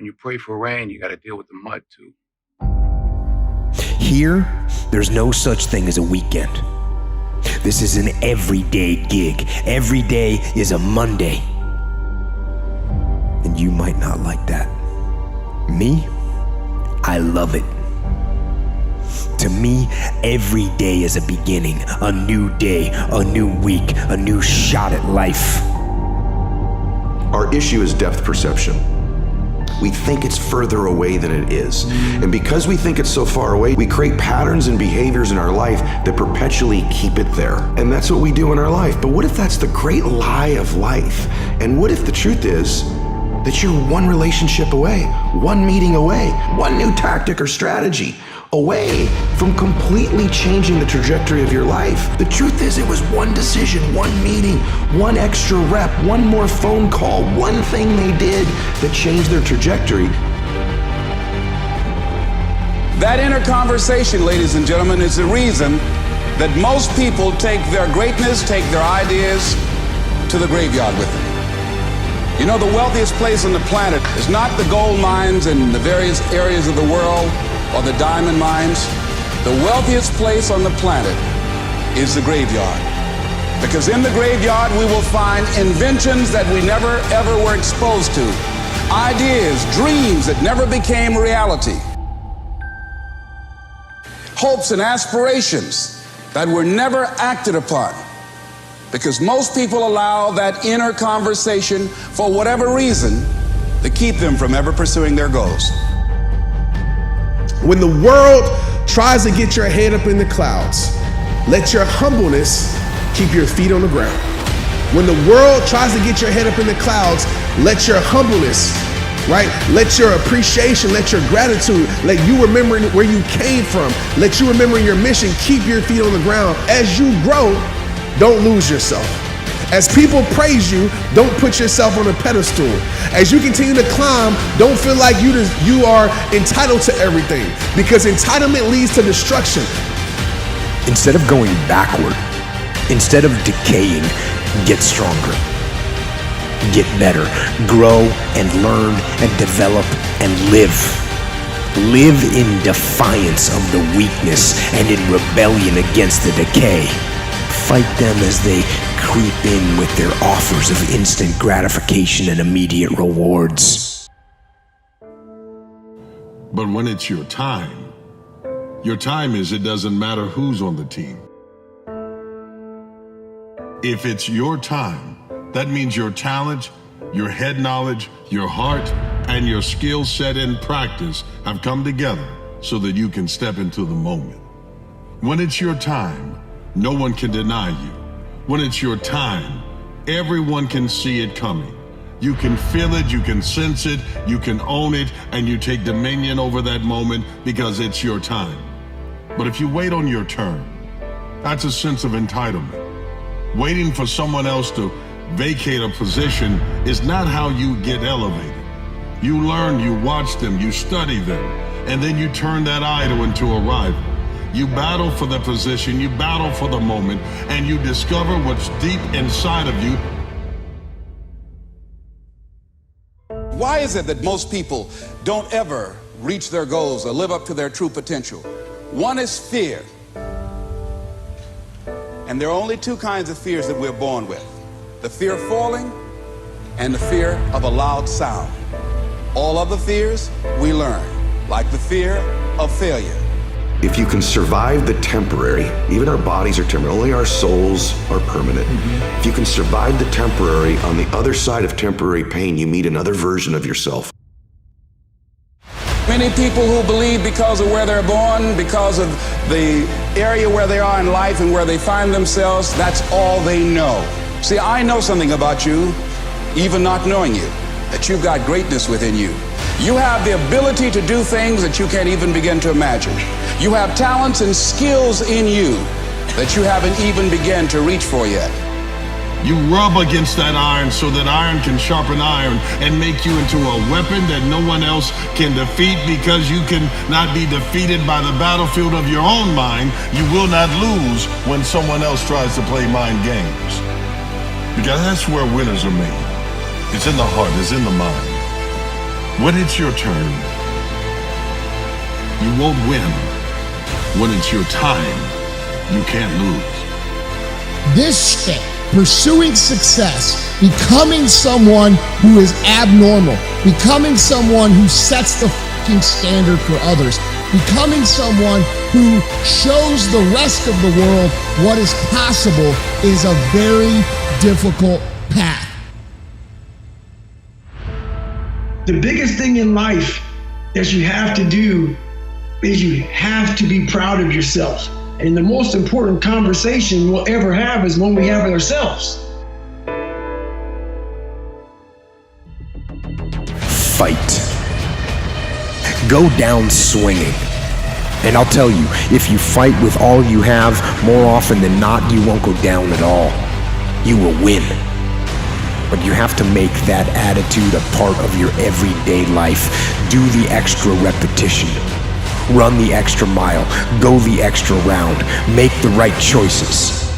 when you pray for rain, you got to deal with the mud too. Here, there's no such thing as a weekend. This is an everyday gig. Every day is a Monday. And you might not like that. Me, I love it. To me, every day is a beginning, a new day, a new week, a new shot at life. Our issue is depth perception. We think it's further away than it is. And because we think it's so far away, we create patterns and behaviors in our life that perpetually keep it there. And that's what we do in our life. But what if that's the great lie of life? And what if the truth is that you're one relationship away, one meeting away, one new tactic or strategy away from completely changing the trajectory of your life? The truth is, it was one decision, one meeting, one extra rep, one more phone call, one thing they did that changed their trajectory. That inner conversation, ladies and gentlemen, is the reason that most people take their greatness, take their ideas to the graveyard with them. You know, the wealthiest place on the planet is not the gold mines in the various areas of the world or the diamond mines. The wealthiest place on the planet is the graveyard. Because in the graveyard we will find inventions that we never ever were exposed to, ideas, dreams that never became reality, hopes and aspirations that were never acted upon. Because most people allow that inner conversation, for whatever reason, to keep them from ever pursuing their goals. When the world tries to get your head up in the clouds, let your humbleness keep your feet on the ground. When the world tries to get your head up in the clouds, let your humbleness, right? Let your appreciation, let your gratitude, let you remembering where you came from, let you remembering your mission, keep your feet on the ground. As you grow, don't lose yourself. As people praise you, don't put yourself on a pedestal. As you continue to climb, don't feel like you are entitled to everything, because entitlement leads to destruction. Instead of going backward, instead of decaying, get stronger. Get better, grow and learn and develop and live. Live in defiance of the weakness and in rebellion against the decay. Fight them as they creep in with their offers of instant gratification and immediate rewards. But when it's your time is it doesn't matter who's on the team. If it's your time, that means your talent, your head knowledge, your heart, and your skill set and practice have come together so that you can step into the moment. When it's your time, no one can deny you. When it's your time, everyone can see it coming. You can feel it, you can sense it, you can own it, and you take dominion over that moment because it's your time. But if you wait on your turn, that's a sense of entitlement. Waiting for someone else to vacate a position is not how you get elevated. You learn, you watch them, you study them, and then you turn that idol into a rival. You battle for the position, you battle for the moment, and you discover what's deep inside of you. Why is it that most people don't ever reach their goals or live up to their true potential? One is fear. And there are only two kinds of fears that we're born with: the fear of falling and the fear of a loud sound. All other fears we learn, like the fear of failure. If you can survive the temporary, even our bodies are temporary, only our souls are permanent. If you can survive the temporary, on the other side of temporary pain, you meet another version of yourself. Many people who believe because of where they're born, because of the area where they are in life and where they find themselves, that's all they know. See, I know something about you, even not knowing you, that you've got greatness within you. You have the ability to do things that you can't even begin to imagine. You have talents and skills in you that you haven't even begun to reach for yet. You rub against that iron so that iron can sharpen iron and make you into a weapon that no one else can defeat, because you can not be defeated by the battlefield of your own mind. You will not lose when someone else tries to play mind games. Because that's where winners are made. It's in the heart, it's in the mind. When it's your turn, you won't win. When it's your time, you can't lose. This shit, pursuing success, becoming someone who is abnormal, becoming someone who sets the fucking standard for others, becoming someone who shows the rest of the world what is possible is a very difficult path. The biggest thing in life that you have to do is you have to be proud of yourself. And the most important conversation we'll ever have is one we have with ourselves. Fight. Go down swinging. And I'll tell you, if you fight with all you have, more often than not, you won't go down at all. You will win. But you have to make that attitude a part of your everyday life. Do the extra repetition. Run the extra mile. Go the extra round. Make the right choices.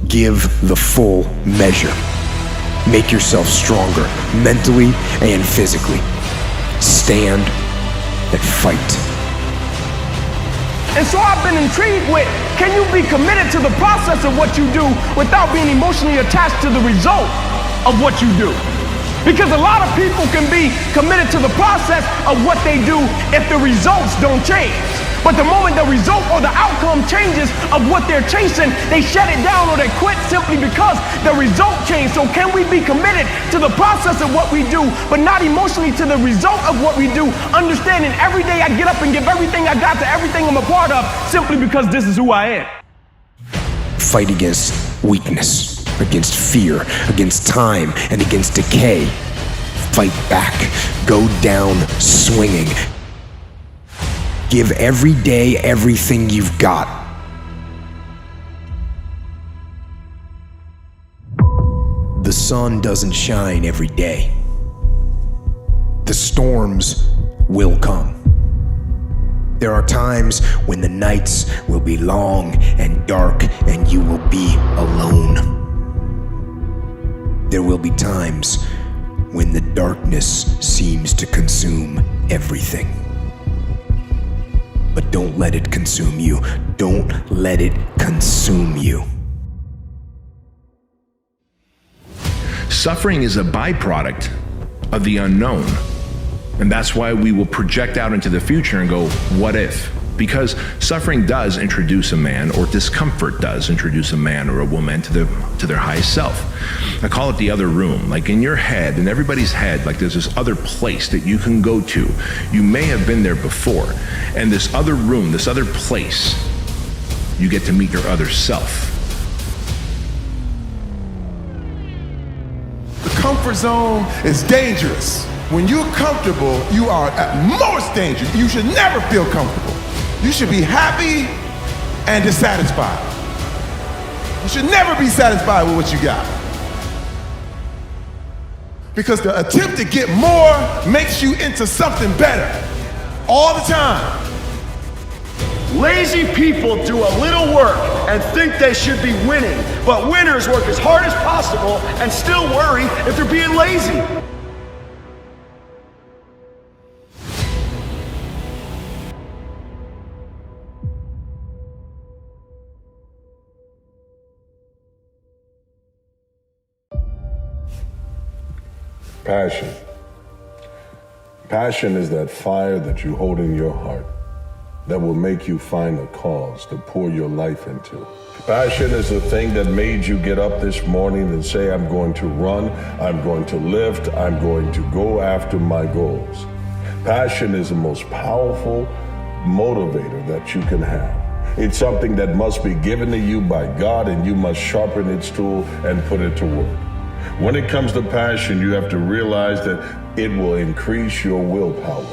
Give the full measure. Make yourself stronger, mentally and physically. Stand and fight. And so I've been intrigued with, can you be committed to the process of what you do without being emotionally attached to the result of what you do? Because a lot of people can be committed to the process of what they do if the results don't change. But the moment the result or the outcome changes of what they're chasing, they shut it down or they quit simply because the result changed. So can we be committed to the process of what we do, but not emotionally to the result of what we do, understanding every day I get up and give everything I got to everything I'm a part of simply because this is who I am? Fight against weakness, against fear, against time, and against decay. Fight back. Go down swinging. Give every day everything you've got. The sun doesn't shine every day. The storms will come. There are times when the nights will be long and dark and you will be alone. There will be times when the darkness seems to consume everything. But don't let it consume you. Don't let it consume you. Suffering is a byproduct of the unknown. And that's why we will project out into the future and go, what if? Because suffering does introduce a man, or discomfort does introduce a man or a woman to their highest self. I call it the other room. Like in your head, in everybody's head, like there's this other place that you can go to. You may have been there before. And this other room, this other place, you get to meet your other self. The comfort zone is dangerous. When you're comfortable, you are at most dangerous. You should never feel comfortable. You should be happy and dissatisfied. You should never be satisfied with what you got. Because the attempt to get more makes you into something better all the time. Lazy people do a little work and think they should be winning, but winners work as hard as possible and still worry if they're being lazy. Passion. Passion is that fire that you hold in your heart that will make you find a cause to pour your life into. Passion is the thing that made you get up this morning and say, I'm going to run, I'm going to lift, I'm going to go after my goals. Passion is the most powerful motivator that you can have. It's something that must be given to you by God, and you must sharpen its tool and put it to work. When it comes to passion, you have to realize that it will increase your willpower.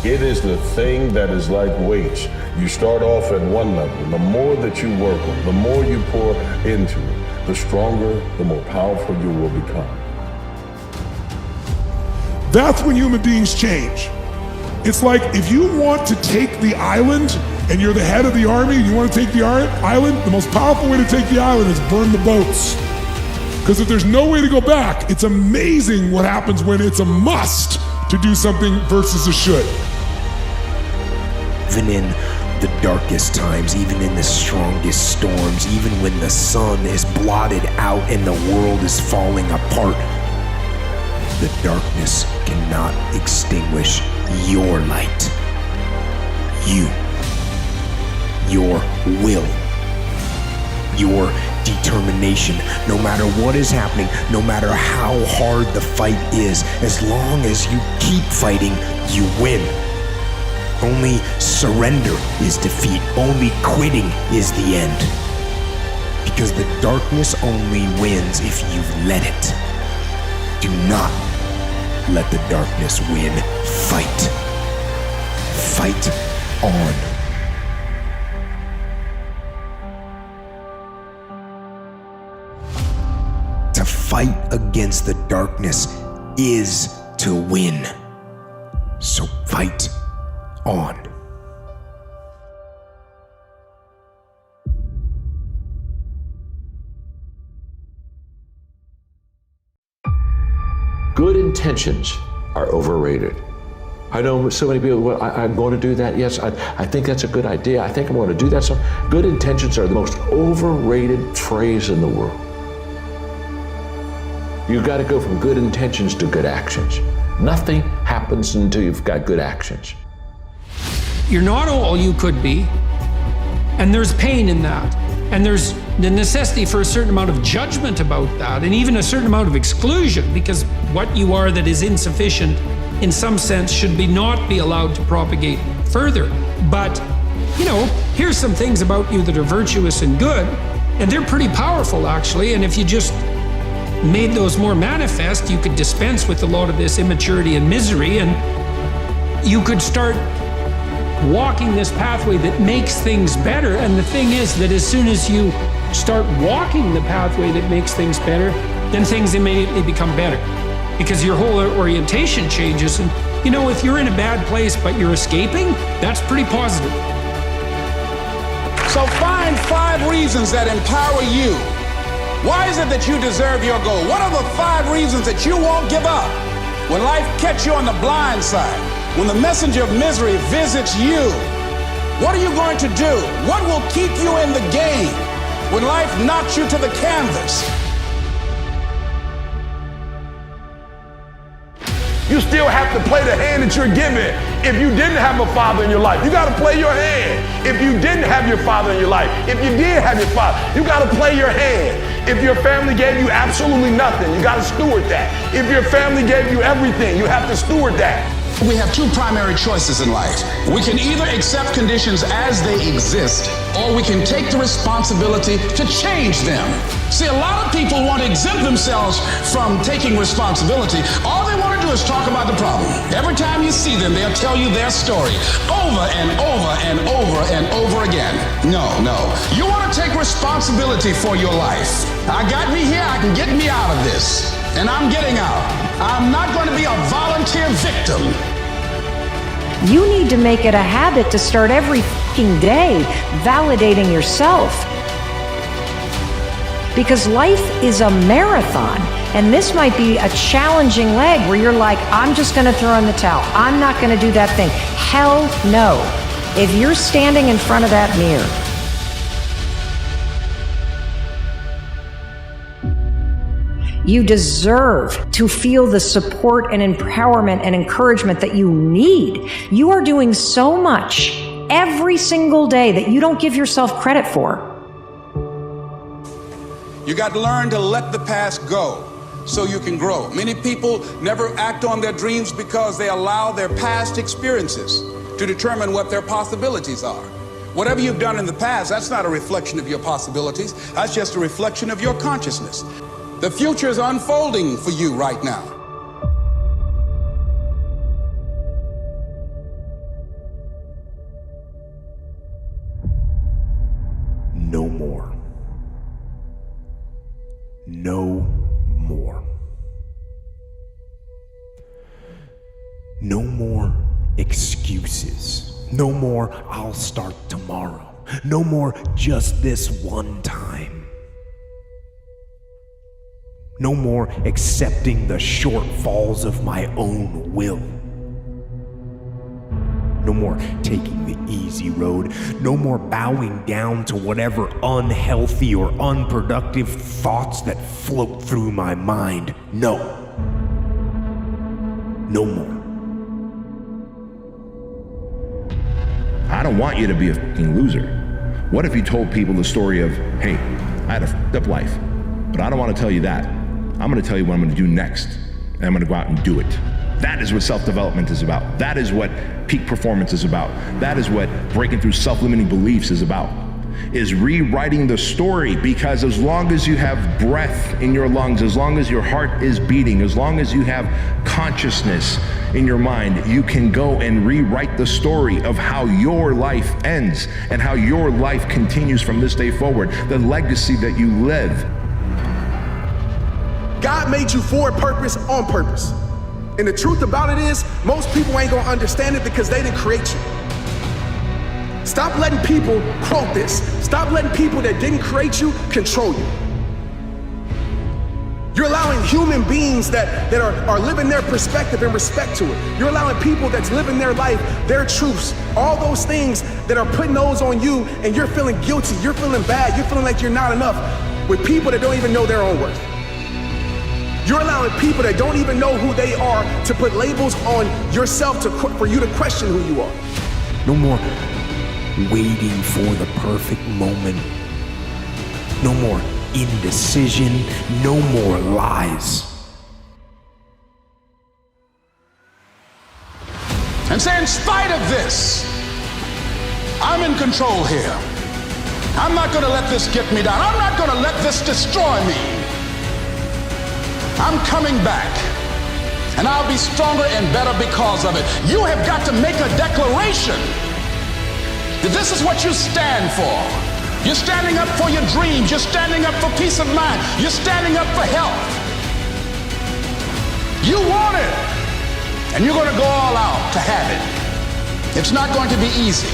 It is the thing that is like weights. You start off at one level. The more that you work on, the more you pour into it, the stronger, the more powerful you will become. That's when human beings change. It's like if you want to take the island and you're the head of the army and you want to take the island, the most powerful way to take the island is burn the boats. Because if there's no way to go back, it's amazing what happens when it's a must to do something versus a should. Even in the darkest times, even in the strongest storms, even when the sun is blotted out and the world is falling apart, the darkness cannot extinguish your light. You, your will, your determination, no matter what is happening, no matter how hard the fight is, as long as you keep fighting, you win. Only surrender is defeat. Only quitting is the end. Because the darkness only wins if you've let it. Do not let the darkness win. Fight. Fight on. To fight against the darkness is to win. So fight on. Good intentions are overrated. I know so many people, well, I'm going to do that. Yes, I think that's a good idea. I think I'm going to do that. So good intentions are the most overrated phrase in the world. You've got to go from good intentions to good actions. Nothing happens until you've got good actions. You're not all you could be, and there's pain in that. And there's the necessity for a certain amount of judgment about that, and even a certain amount of exclusion, because what you are that is insufficient, in some sense, should not be allowed to propagate further. But, you know, here's some things about you that are virtuous and good, and they're pretty powerful, actually, and if you just made those more manifest, you could dispense with a lot of this immaturity and misery, and you could start walking this pathway that makes things better. And the thing is that as soon as you start walking the pathway that makes things better, then things immediately become better, because your whole orientation changes. And you know, if you're in a bad place but you're escaping, that's pretty positive. So find 5 reasons that empower you. Why is it that you deserve your goal? What are the 5 reasons that you won't give up when life catches you on the blind side? When the messenger of misery visits you, what are you going to do? What will keep you in the game when life knocks you to the canvas? You still have to play the hand that you're given. If you didn't have a father in your life, you got to play your hand. If you didn't have your father in your life, if you did have your father, you got to play your hand. If your family gave you absolutely nothing, you got to steward that. If your family gave you everything, you have to steward that. We have 2 primary choices in life. We can either accept conditions as they exist, or we can take the responsibility to change them. See, a lot of people want to exempt themselves from taking responsibility. All they want to do is talk about the problem. Every time you see them, they'll tell you their story over and over and over and over again. No. You want to take responsibility for your life. I got me here, I can get me out of this. And I'm getting out. I'm not going to be a volunteer victim. You need to make it a habit to start every fucking day validating yourself. Because life is a marathon, and this might be a challenging leg where you're like, I'm just going to throw in the towel. I'm not going to do that thing. Hell no. If you're standing in front of that mirror, you deserve to feel the support and empowerment and encouragement that you need. You are doing so much every single day that you don't give yourself credit for. You got to learn to let the past go so you can grow. Many people never act on their dreams because they allow their past experiences to determine what their possibilities are. Whatever you've done in the past, that's not a reflection of your possibilities. That's just a reflection of your consciousness. The future is unfolding for you right now. No more. No more. No more excuses. No more, I'll start tomorrow. No more, just this one time. No more accepting the shortfalls of my own will. No more taking the easy road. No more bowing down to whatever unhealthy or unproductive thoughts that float through my mind. No. No more. I don't want you to be a fucking loser. What if you told people the story of, hey, I had a fucked up life, but I don't want to tell you that. I'm going to tell you what I'm going to do next, and I'm going to go out and do it. That is what self-development is about. That is what peak performance is about. That is what breaking through self-limiting beliefs is about, is rewriting the story, because as long as you have breath in your lungs, as long as your heart is beating, as long as you have consciousness in your mind, you can go and rewrite the story of how your life ends and how your life continues from this day forward, the legacy that you live. God made you for a purpose, on purpose. And the truth about it is, most people ain't gonna understand it because they didn't create you. Stop letting people quote this. Stop letting people that didn't create you control you. You're allowing human beings that are living their perspective and respect to it. You're allowing people that's living their life, their truths, all those things that are putting those on you, and you're feeling guilty, you're feeling bad, you're feeling like you're not enough, with people that don't even know their own worth. You're allowing people that don't even know who they are to put labels on yourself for you to question who you are. No more waiting for the perfect moment. No more indecision. No more lies. And say, in spite of this, I'm in control here. I'm not going to let this get me down. I'm not going to let this destroy me. I'm coming back, and I'll be stronger and better because of it. You have got to make a declaration that this is what you stand for. You're standing up for your dreams. You're standing up for peace of mind. You're standing up for health. You want it, and you're going to go all out to have it. It's not going to be easy.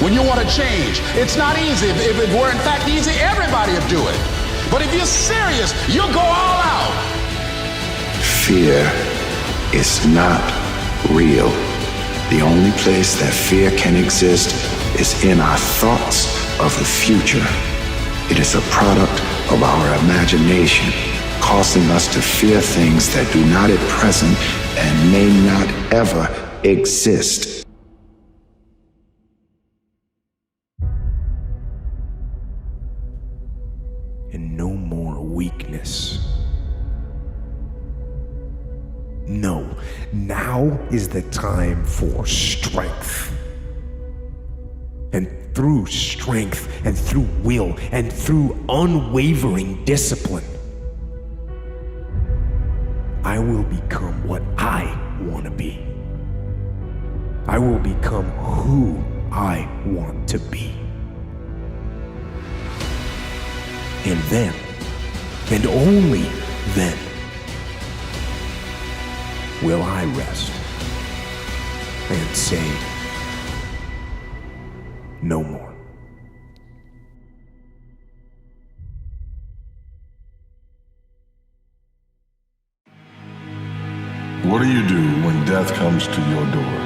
When you want to change, it's not easy. If it were in fact easy, everybody would do it. But if you're serious, you'll go all out. Fear is not real. The only place that fear can exist is in our thoughts of the future. It is a product of our imagination, causing us to fear things that do not at present and may not ever exist. And no more weakness. No, now is the time for strength. And through strength and through will and through unwavering discipline, I will become what I want to be. I will become who I want to be. And then, and only then, will I rest and say no more. What do you do when death comes to your door?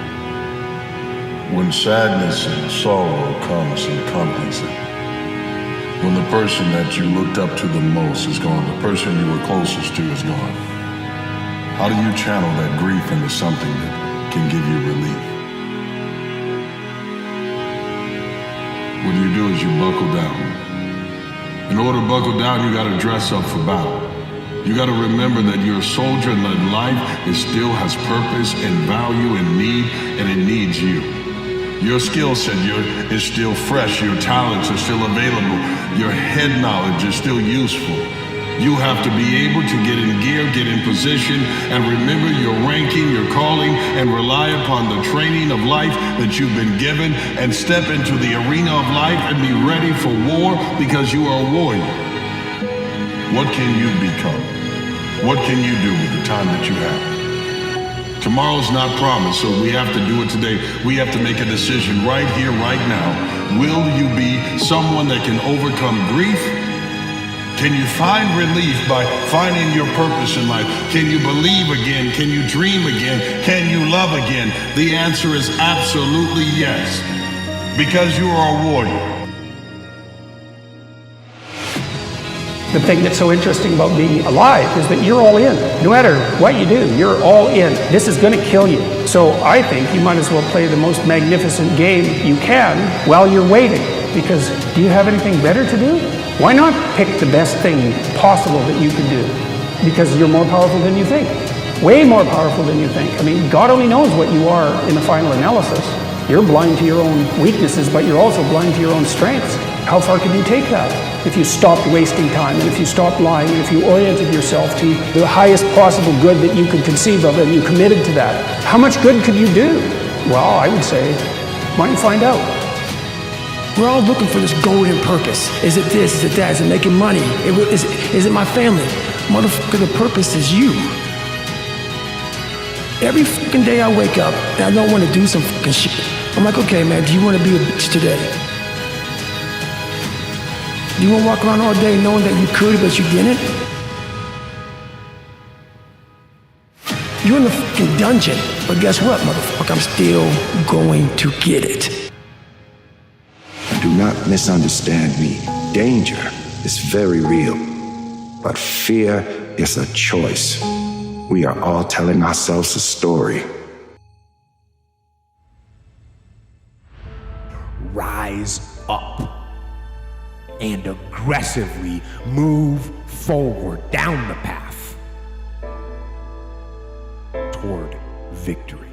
When sadness and sorrow comes and accompanies it? When the person that you looked up to the most is gone, the person you were closest to is gone? How do you channel that grief into something that can give you relief? What you do is you buckle down. In order to buckle down, you gotta dress up for battle. You gotta remember that you're a soldier and that life still has purpose and value and need, and it needs you. Your skill set is still fresh, your talents are still available, your head knowledge is still useful. You have to be able to get in gear, get in position, and remember your ranking, your calling, and rely upon the training of life that you've been given, and step into the arena of life and be ready for war because you are a warrior. What can you become? What can you do with the time that you have? Tomorrow's not promised, so we have to do it today. We have to make a decision right here, right now. Will you be someone that can overcome grief? Can you find relief by finding your purpose in life? Can you believe again? Can you dream again? Can you love again? The answer is absolutely yes, because you are a warrior. The thing that's so interesting about being alive is that you're all in. No matter what you do, you're all in. This is going to kill you. So I think you might as well play the most magnificent game you can while you're waiting. Because do you have anything better to do? Why not pick the best thing possible that you can do? Because you're more powerful than you think. Way more powerful than you think. I mean, God only knows what you are in the final analysis. You're blind to your own weaknesses, but you're also blind to your own strengths. How far can you take that? If you stopped wasting time, and if you stopped lying, and if you oriented yourself to the highest possible good that you could conceive of, and you committed to that, how much good could you do? Well, I would say, why don't you find out? We're all looking for this golden purpose. Is it this? Is it that? Is it making money? Is it my family? Motherfucker, the purpose is you. Every fucking day I wake up and I don't want to do some fucking shit. I'm like, okay, man, do you want to be a bitch today? Do you want to walk around all day knowing that you could, but you didn't? You're in the fucking dungeon, but guess what, motherfucker? I'm still going to get it. Do not misunderstand me. Danger is very real, but fear is a choice. We are all telling ourselves a story. Rise up and aggressively move forward down the path toward victory.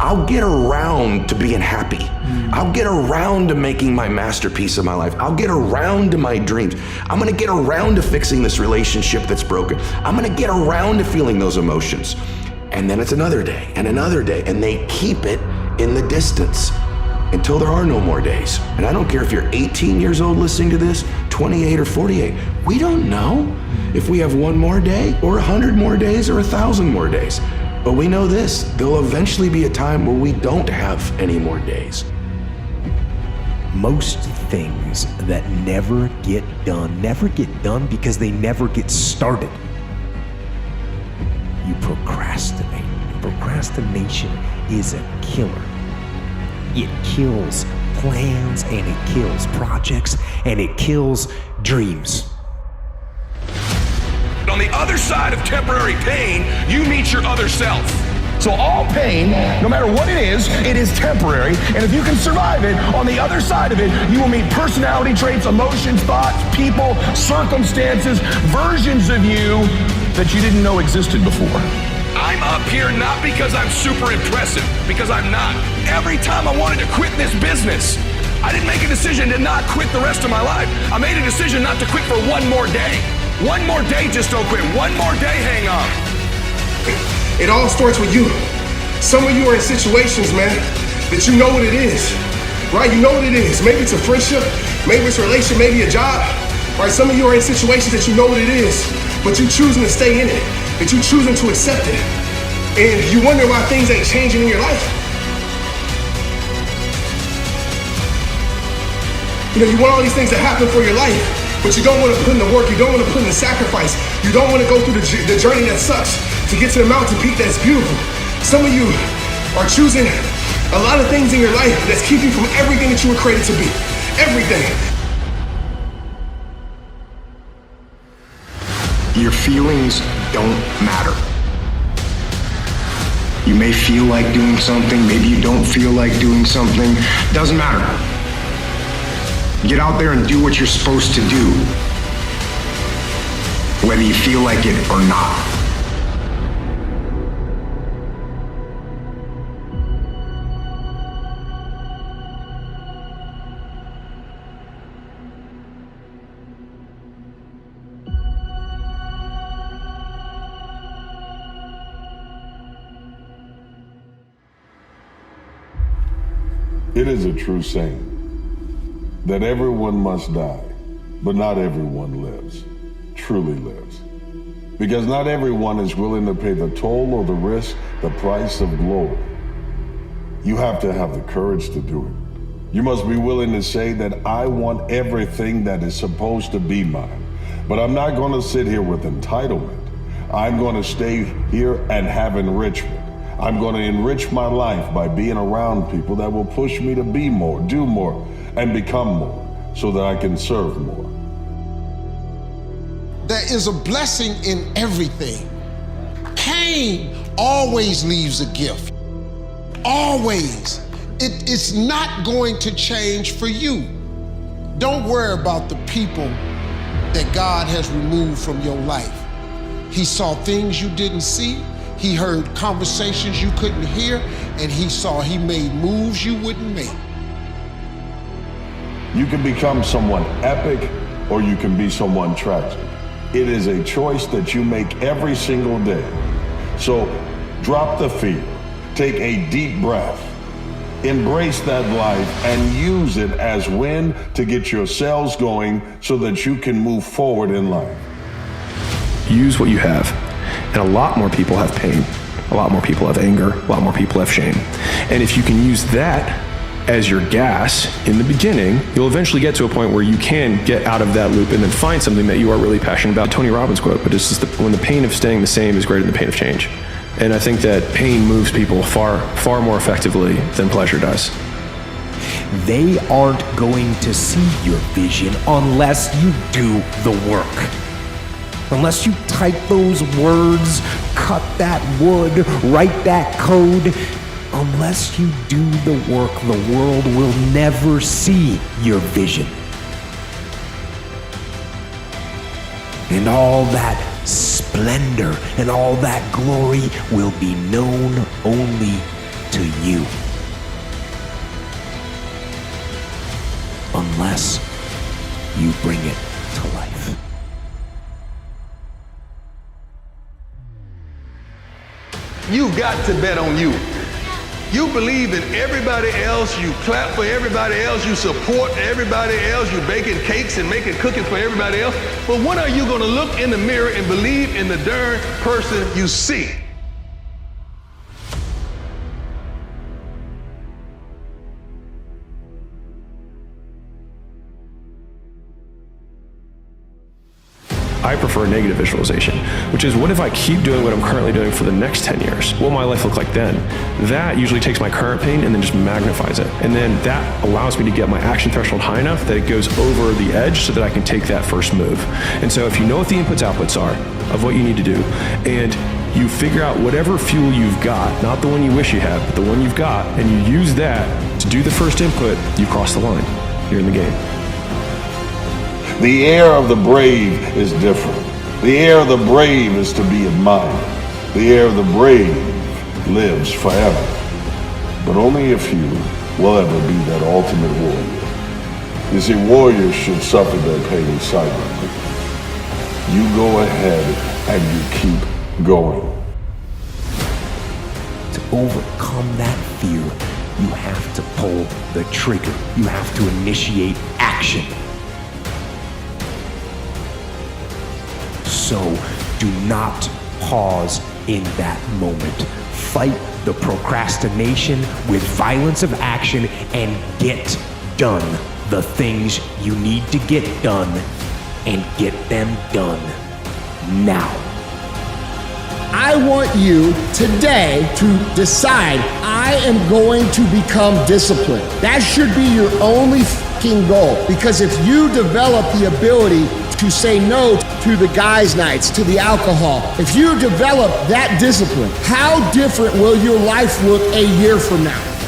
I'll get around to being happy. I'll get around to making my masterpiece of my life. I'll get around to my dreams. I'm gonna get around to fixing this relationship that's broken. I'm gonna get around to feeling those emotions. And then it's another day, and they keep it in the distance until there are no more days. And I don't care if you're 18 years old listening to this, 28 or 48. We don't know if we have one more day or 100 more days or 1,000 more days. But we know this, there'll eventually be a time where we don't have any more days. Most things that never get done because they never get started. You procrastinate. Procrastination is a killer. It kills plans, and it kills projects, and it kills dreams. On the other side of temporary pain, you meet your other self. So all pain, no matter what it is temporary. And if you can survive it, on the other side of it, you will meet personality traits, emotions, thoughts, people, circumstances, versions of you that you didn't know existed before. I'm up here not because I'm super impressive, because I'm not. Every time I wanted to quit this business, I didn't make a decision to not quit the rest of my life. I made a decision not to quit for one more day. One more day, just don't quit. One more day, hang on. It all starts with you. Some of you are in situations, man, that you know what it is, right? You know what it is. Maybe it's a friendship, maybe it's a relationship, maybe a job, right? Some of you are in situations that you know what it is, but you're choosing to stay in it, that you're choosing to accept it. And you wonder why things ain't changing in your life. You know, you want all these things to happen for your life, but you don't want to put in the work, you don't want to put in the sacrifice, you don't want to go through the journey that sucks to get to the mountain peak that's beautiful. Some of you are choosing a lot of things in your life that's keeping you from everything that you were created to be. Everything. Your feelings don't matter. You may feel like doing something, maybe you don't feel like doing something, doesn't matter. Get out there and do what you're supposed to do, whether you feel like it or not. It is a true saying that everyone must die, but not everyone lives, truly lives. because not everyone is willing to pay the toll or the risk, the price of glory. You have to have the courage to do it. You must be willing to say that I want everything that is supposed to be mine, but I'm not going to sit here with entitlement. I'm going to stay here and have enrichment. I'm going to enrich my life by being around people that will push me to be more, do more, and become more, so that I can serve more. There is a blessing in everything. Pain always leaves a gift. Always. It's not going to change for you. Don't worry about the people that God has removed from your life. He saw things you didn't see. He heard conversations you couldn't hear, and he made moves you wouldn't make. You can become someone epic, or you can be someone tragic. It is a choice that you make every single day. So drop the fear, take a deep breath, embrace that life, and use it as wind to get your cells going so that you can move forward in life. Use what you have. And a lot more people have pain. A lot more people have anger. A lot more people have shame. And if you can use that as your gas in the beginning, you'll eventually get to a point where you can get out of that loop and then find something that you are really passionate about. Tony Robbins quote, but it's just when the pain of staying the same is greater than the pain of change. And I think that pain moves people far, far more effectively than pleasure does. They aren't going to see your vision unless you do the work. Unless you type those words, cut that wood, write that code, unless you do the work, the world will never see your vision. And all that splendor and all that glory will be known only to you. Unless you bring it to life. You've got to bet on you. You believe in everybody else, you clap for everybody else, you support everybody else, you baking cakes and making cookies for everybody else. But when are you going to look in the mirror and believe in the darn person you see? I prefer negative visualization, which is what if I keep doing what I'm currently doing for the next 10 years? What will my life look like then? That usually takes my current pain and then just magnifies it. And then that allows me to get my action threshold high enough that it goes over the edge so that I can take that first move. And so if you know what the inputs outputs are of what you need to do, and you figure out whatever fuel you've got, not the one you wish you had, but the one you've got, and you use that to do the first input, you cross the line. You're in the game. The air of the brave is different. The air of the brave is to be admired. The air of the brave lives forever. But only a few will ever be that ultimate warrior. You see, warriors should suffer their pain silently. You go ahead and you keep going. To overcome that fear, you have to pull the trigger. You have to initiate action. So do not pause in that moment. Fight the procrastination with violence of action and get done the things you need to get done, and get them done now. I want you today to decide, I am going to become disciplined. That should be your only fucking goal. Because if you develop the ability to say no to the guys' nights, to the alcohol, if you develop that discipline, how different will your life look a year from now?